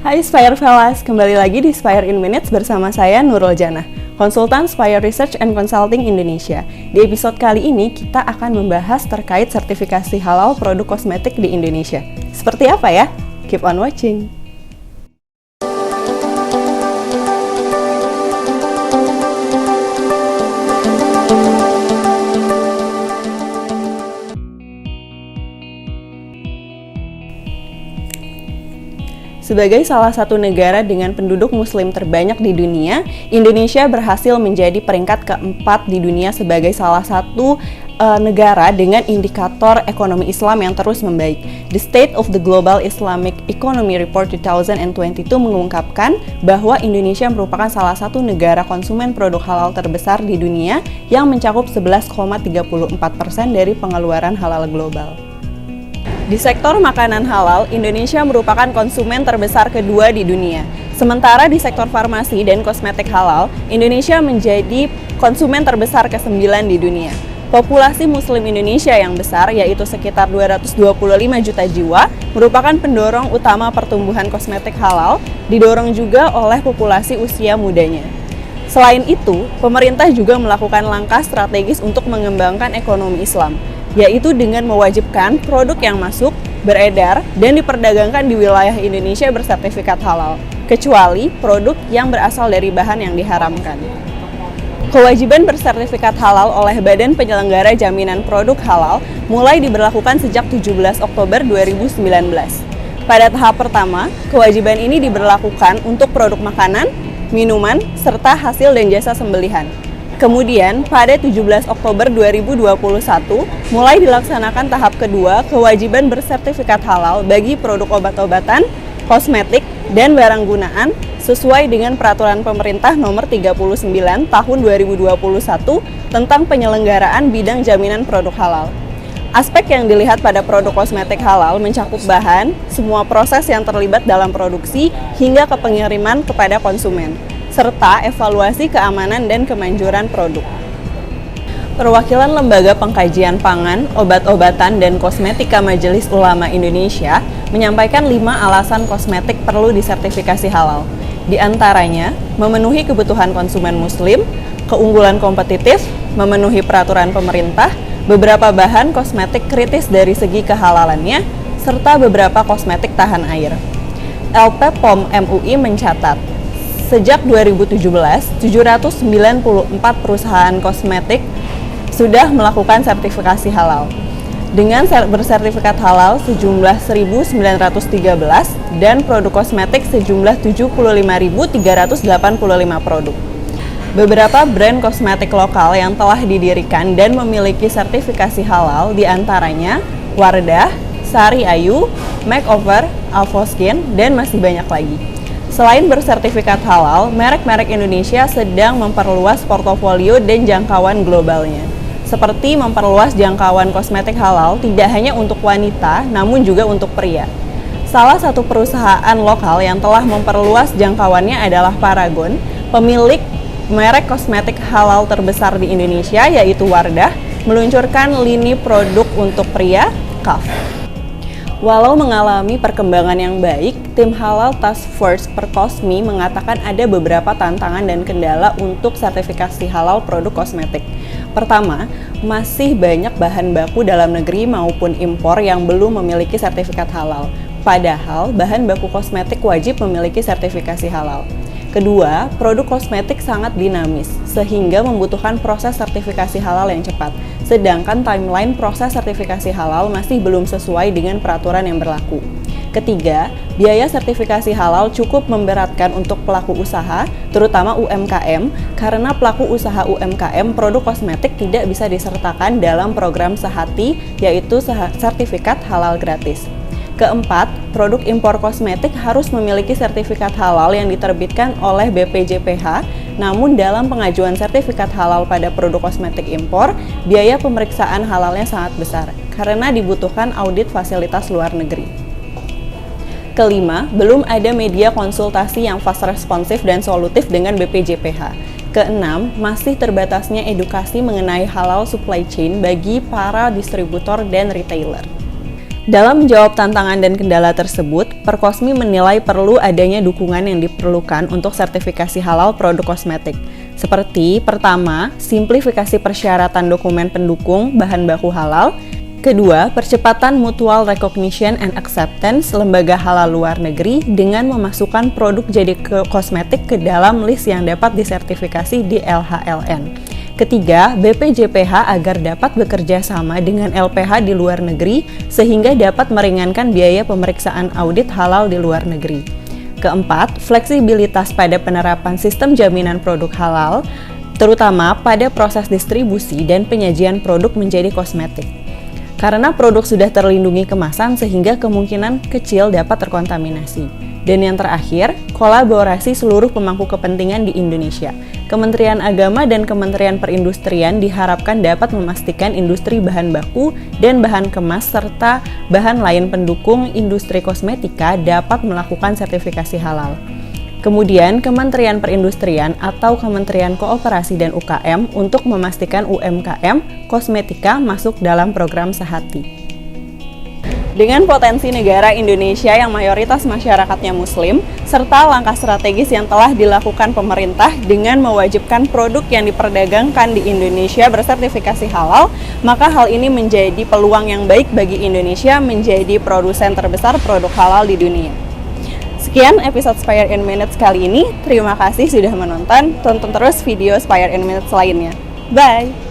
Hai Spire Fellas, kembali lagi di Spire in Minutes bersama saya Nurul Janah, konsultan Spire Research and Consulting Indonesia. Di episode kali ini kita akan membahas terkait sertifikasi halal produk kosmetik di Indonesia. Seperti apa ya? Keep on watching! Sebagai salah satu negara dengan penduduk muslim terbanyak di dunia, Indonesia berhasil menjadi peringkat keempat di dunia sebagai salah satu negara dengan indikator ekonomi Islam yang terus membaik. The State of the Global Islamic Economy Report 2022 mengungkapkan bahwa Indonesia merupakan salah satu negara konsumen produk halal terbesar di dunia yang mencakup 11,34% dari pengeluaran halal global. Di sektor makanan halal, Indonesia merupakan konsumen terbesar kedua di dunia. Sementara di sektor farmasi dan kosmetik halal, Indonesia menjadi konsumen terbesar ke-9 di dunia. Populasi Muslim Indonesia yang besar, yaitu sekitar 225 juta jiwa, merupakan pendorong utama pertumbuhan kosmetik halal, didorong juga oleh populasi usia mudanya. Selain itu, pemerintah juga melakukan langkah strategis untuk mengembangkan ekonomi Islam, yaitu dengan mewajibkan produk yang masuk, beredar, dan diperdagangkan di wilayah Indonesia bersertifikat halal, kecuali produk yang berasal dari bahan yang diharamkan. Kewajiban bersertifikat halal oleh Badan Penyelenggara Jaminan Produk Halal mulai diberlakukan sejak 17 Oktober 2019. Pada tahap pertama, kewajiban ini diberlakukan untuk produk makanan, minuman, serta hasil dan jasa sembelihan. Kemudian, pada 17 Oktober 2021, mulai dilaksanakan tahap kedua kewajiban bersertifikat halal bagi produk obat-obatan, kosmetik, dan barang gunaan sesuai dengan Peraturan Pemerintah Nomor 39 Tahun 2021 tentang penyelenggaraan bidang jaminan produk halal. Aspek yang dilihat pada produk kosmetik halal mencakup bahan, semua proses yang terlibat dalam produksi, hingga ke pengiriman kepada konsumen, serta evaluasi keamanan dan kemanjuran produk. Perwakilan Lembaga Pengkajian Pangan, Obat-obatan, dan Kosmetika Majelis Ulama Indonesia menyampaikan 5 alasan kosmetik perlu disertifikasi halal. Di antaranya, memenuhi kebutuhan konsumen muslim, keunggulan kompetitif, memenuhi peraturan pemerintah, beberapa bahan kosmetik kritis dari segi kehalalannya, serta beberapa kosmetik tahan air. LP POM MUI mencatat, sejak 2017, 794 perusahaan kosmetik sudah melakukan sertifikasi halal. Dengan bersertifikat halal sejumlah 1.913 dan produk kosmetik sejumlah 75.385 produk. Beberapa brand kosmetik lokal yang telah didirikan dan memiliki sertifikasi halal diantaranya Wardah, Sari Ayu, Makeover, Alphoskin, dan masih banyak lagi. Selain bersertifikat halal, merek-merek Indonesia sedang memperluas portofolio dan jangkauan globalnya. Seperti memperluas jangkauan kosmetik halal tidak hanya untuk wanita, namun juga untuk pria. Salah satu perusahaan lokal yang telah memperluas jangkauannya adalah Paragon, pemilik merek kosmetik halal terbesar di Indonesia, yaitu Wardah, meluncurkan lini produk untuk pria, Kaf. Walau mengalami perkembangan yang baik, tim Halal Task Force Perkosmi mengatakan ada beberapa tantangan dan kendala untuk sertifikasi halal produk kosmetik. Pertama, masih banyak bahan baku dalam negeri maupun impor yang belum memiliki sertifikat halal. Padahal, bahan baku kosmetik wajib memiliki sertifikasi halal. Kedua, produk kosmetik sangat dinamis, sehingga membutuhkan proses sertifikasi halal yang cepat. Sedangkan timeline proses sertifikasi halal masih belum sesuai dengan peraturan yang berlaku. Ketiga, biaya sertifikasi halal cukup memberatkan untuk pelaku usaha, terutama UMKM, karena pelaku usaha UMKM produk kosmetik tidak bisa disertakan dalam program Sehati, yaitu sertifikat halal gratis. Keempat, produk impor kosmetik harus memiliki sertifikat halal yang diterbitkan oleh BPJPH, namun dalam pengajuan sertifikat halal pada produk kosmetik impor, biaya pemeriksaan halalnya sangat besar, karena dibutuhkan audit fasilitas luar negeri. Kelima, belum ada media konsultasi yang fast responsif dan solutif dengan BPJPH. Keenam, masih terbatasnya edukasi mengenai halal supply chain bagi para distributor dan retailer. Dalam menjawab tantangan dan kendala tersebut, Perkosmi menilai perlu adanya dukungan yang diperlukan untuk sertifikasi halal produk kosmetik. Seperti, pertama, simplifikasi persyaratan dokumen pendukung bahan baku halal. Kedua, percepatan mutual recognition and acceptance lembaga halal luar negeri dengan memasukkan produk jadi kosmetik ke dalam list yang dapat disertifikasi di LHLN. Ketiga, BPJPH agar dapat bekerja sama dengan LPH di luar negeri sehingga dapat meringankan biaya pemeriksaan audit halal di luar negeri. Keempat, fleksibilitas pada penerapan sistem jaminan produk halal, terutama pada proses distribusi dan penyajian produk menjadi kosmetik. Karena produk sudah terlindungi kemasan sehingga kemungkinan kecil dapat terkontaminasi. Dan yang terakhir, kolaborasi seluruh pemangku kepentingan di Indonesia. Kementerian Agama dan Kementerian Perindustrian diharapkan dapat memastikan industri bahan baku dan bahan kemas serta bahan lain pendukung industri kosmetika dapat melakukan sertifikasi halal. Kemudian, Kementerian Perindustrian atau Kementerian Koperasi dan UKM untuk memastikan UMKM kosmetika masuk dalam program Sehati. Dengan potensi negara Indonesia yang mayoritas masyarakatnya Muslim, serta langkah strategis yang telah dilakukan pemerintah dengan mewajibkan produk yang diperdagangkan di Indonesia bersertifikasi halal, maka hal ini menjadi peluang yang baik bagi Indonesia menjadi produsen terbesar produk halal di dunia. Sekian episode Spire in Minutes kali ini. Terima kasih sudah menonton. Tonton terus video Spire in Minutes lainnya. Bye!